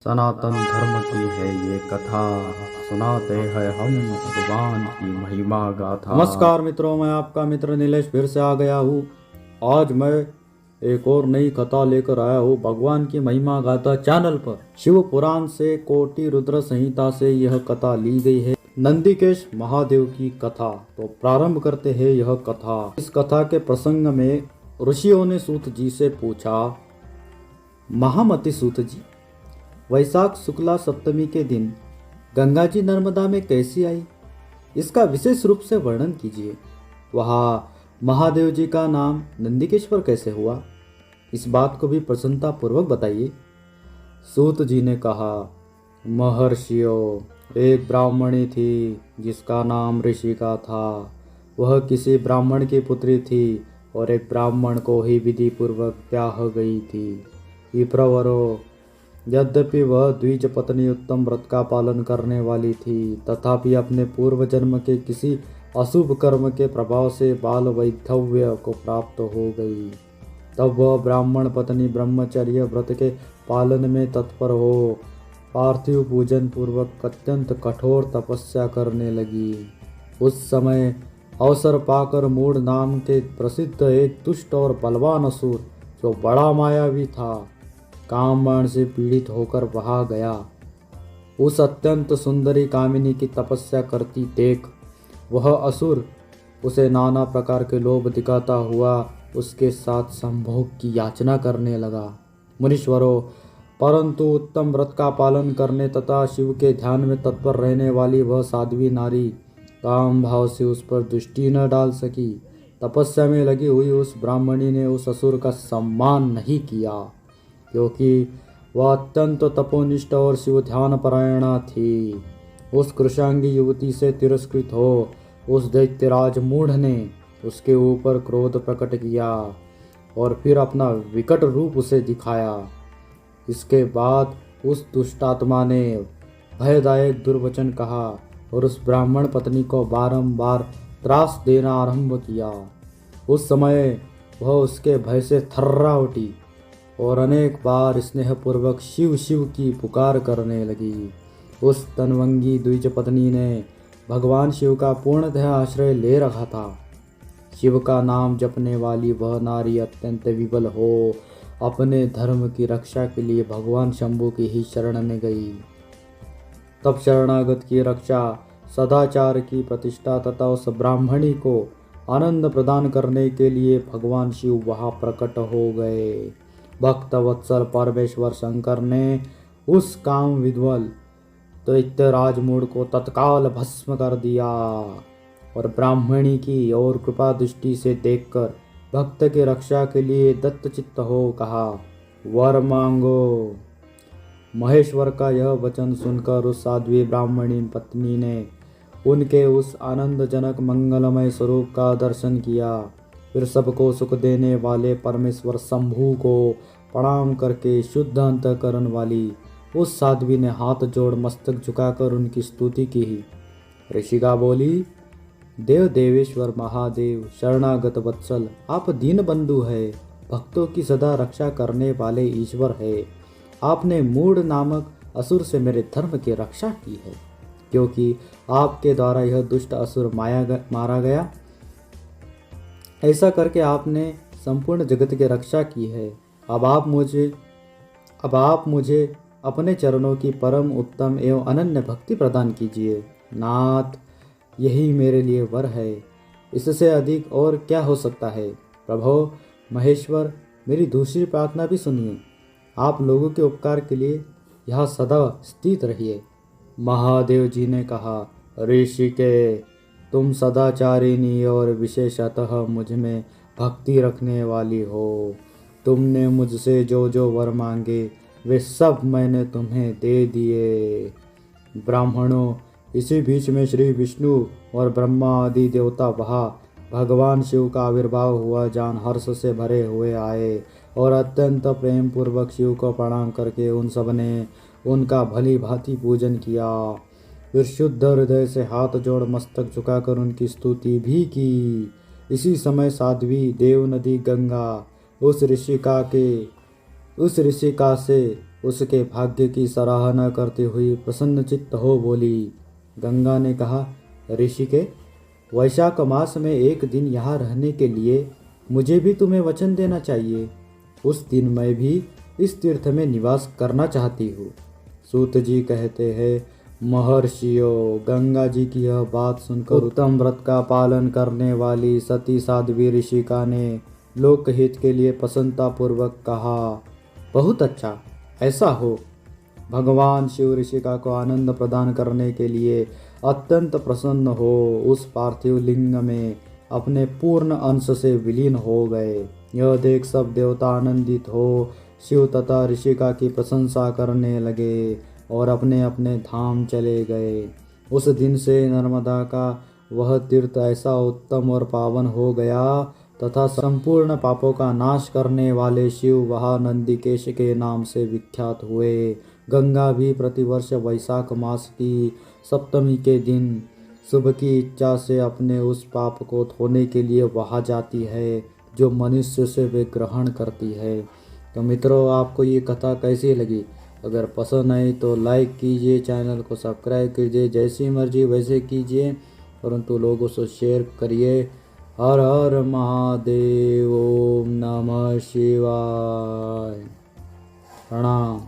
सनातन धर्म की है ये कथा, सुनाते हैं हम भगवान की महिमा गाथा। नमस्कार मित्रों, मैं आपका मित्र नीलेश फिर से आ गया हूँ। आज मैं एक और नई कथा लेकर आया हूँ भगवान की महिमा गाथा चैनल पर। शिव पुराण से कोटि रुद्र संहिता से यह कथा ली गई है, नंदिकेश महादेव की कथा। तो प्रारंभ करते हैं यह कथा। इस कथा के प्रसंग में ऋषियों ने सूत जी से पूछा, महामति सूत जी, वैशाख शुक्ला सप्तमी के दिन गंगा जी नर्मदा में कैसी आई, इसका विशेष रूप से वर्णन कीजिए। वहाँ महादेव जी का नाम नंदिकेश्वर कैसे हुआ, इस बात को भी प्रसन्नता पूर्वक बताइए। सूत जी ने कहा, महर्षियों, एक ब्राह्मणी थी जिसका नाम ऋषिका था। वह किसी ब्राह्मण की पुत्री थी और एक ब्राह्मण को ही विधि पूर्वक ब्याह गई थी। विप्रवरो, यद्यपि वह द्विज पत्नी उत्तम व्रत का पालन करने वाली थी, तथापि अपने पूर्व जन्म के किसी अशुभ कर्म के प्रभाव से बाल वैधव्य को प्राप्त हो गई। तब वह ब्राह्मण पत्नी ब्रह्मचर्य व्रत के पालन में तत्पर हो पार्थिव पूजन पूर्वक अत्यंत कठोर तपस्या करने लगी। उस समय अवसर पाकर मूढ़ नाम के प्रसिद्ध एक दुष्ट और बलवान असुर, जो बड़ा मायावी था, कामबाण से पीड़ित होकर वहां गया। उस अत्यंत सुंदरी कामिनी की तपस्या करती देख वह असुर उसे नाना प्रकार के लोभ दिखाता हुआ उसके साथ संभोग की याचना करने लगा। मुनीश्वरों, परंतु उत्तम व्रत का पालन करने तथा शिव के ध्यान में तत्पर रहने वाली वह साध्वी नारी काम भाव से उस पर दृष्टि न डाल सकी। तपस्या में लगी हुई उस ब्राह्मणी ने उस असुर का सम्मान नहीं किया, क्योंकि वह अत्यंत तपोनिष्ठ और शिव ध्यान परायणा थी। उस कृशांगी युवती से तिरस्कृत हो उस दैत्यराज मूढ़ ने उसके ऊपर क्रोध प्रकट किया और फिर अपना विकट रूप उसे दिखाया। इसके बाद उस दुष्टात्मा ने भयदायक दुर्वचन कहा और उस ब्राह्मण पत्नी को बारंबार त्रास देना आरंभ किया। उस समय वह उसके भय से थर्रा उठी और अनेक बार स्नेहपूर्वक शिव शिव की पुकार करने लगी। उस तनवंगी द्विज पत्नी ने भगवान शिव का पूर्णतः आश्रय ले रखा था। शिव का नाम जपने वाली वह नारी अत्यंत विबल हो अपने धर्म की रक्षा के लिए भगवान शंभु की ही शरण में गई। तब शरणागत की रक्षा, सदाचार की प्रतिष्ठा तथा उस ब्राह्मणी को आनंद प्रदान करने के लिए भगवान शिव वहां प्रकट हो गए। भक्त वत्सल परमेश्वर शंकर ने उस काम विध्वल दैत्य राजमूढ़ को तत्काल भस्म कर दिया और ब्राह्मणी की और कृपा दृष्टि से देखकर भक्त की रक्षा के लिए दत्तचित्त हो कहा, वर मांगो। महेश्वर का यह वचन सुनकर उस साध्वी ब्राह्मणी पत्नी ने उनके उस आनंदजनक मंगलमय स्वरूप का दर्शन किया। फिर सबको सुख देने वाले परमेश्वर शंभु को प्रणाम करके शुद्ध अंतःकरण वाली उस साध्वी ने हाथ जोड़ मस्तक झुकाकर उनकी स्तुति की। ऋषिका बोली, देव देवेश्वर महादेव, शरणागत वत्सल, आप दीन बंधु है, भक्तों की सदा रक्षा करने वाले ईश्वर है। आपने मूढ़ नामक असुर से मेरे धर्म की रक्षा की है, क्योंकि आपके द्वारा यह दुष्ट असुर मारा गया। ऐसा करके आपने संपूर्ण जगत की रक्षा की है। अब आप मुझे अपने चरणों की परम उत्तम एवं अनन्य भक्ति प्रदान कीजिए। नाथ, यही मेरे लिए वर है, इससे अधिक और क्या हो सकता है। प्रभो महेश्वर, मेरी दूसरी प्रार्थना भी सुनिए। आप लोगों के उपकार के लिए यहाँ सदा स्थित रहिए। महादेव जी ने कहा, ऋषिके, तुम सदाचारिणी और विशेषतः मुझ में भक्ति रखने वाली हो। तुमने मुझसे जो जो वर मांगे वे सब मैंने तुम्हें दे दिए। ब्राह्मणों, इसी बीच में श्री विष्णु और ब्रह्मा आदि देवता वहाँ भगवान शिव का आविर्भाव हुआ जान हर्ष से भरे हुए आए और अत्यंत प्रेम पूर्वक शिव को प्रणाम करके उन सब ने उनका भली भांति पूजन किया। फिर शुद्ध हृदय से हाथ जोड़ मस्तक झुकाकर उनकी स्तुति भी की। इसी समय साध्वी देव नदी गंगा उस ऋषिका से उसके भाग्य की सराहना करते हुए प्रसन्नचित्त हो बोली। गंगा ने कहा, ऋषि के वैशाख मास में एक दिन यहाँ रहने के लिए मुझे भी तुम्हें वचन देना चाहिए। उस दिन मैं भी इस तीर्थ में निवास करना चाहती हूँ। सूत जी कहते हैं, महर्षियों, गंगा जी की यह बात सुनकर उत्तम व्रत का पालन करने वाली सती साध्वी ऋषिका ने लोकहित के लिए प्रसन्नतापूर्वक कहा, बहुत अच्छा, ऐसा हो। भगवान शिव ऋषिका को आनंद प्रदान करने के लिए अत्यंत प्रसन्न हो उस पार्थिव लिंग में अपने पूर्ण अंश से विलीन हो गए। यह देख सब देवता आनंदित हो शिव तथा ऋषिका की प्रशंसा करने लगे और अपने अपने धाम चले गए। उस दिन से नर्मदा का वह तीर्थ ऐसा उत्तम और पावन हो गया तथा संपूर्ण पापों का नाश करने वाले शिव वहाँ नंदिकेश के नाम से विख्यात हुए। गंगा भी प्रतिवर्ष वैशाख मास की सप्तमी के दिन शुभ की इच्छा से अपने उस पाप को धोने के लिए वहाँ जाती है जो मनुष्य से वे ग्रहण करती है। तो मित्रों, आपको ये कथा कैसी लगी? अगर पसंद आई तो लाइक कीजिए, चैनल को सब्सक्राइब कीजिए, जैसी मर्जी वैसे कीजिए, परंतु लोगों से शेयर करिए। हर हर महादेव, ओम नमः शिवाय, प्रणाम।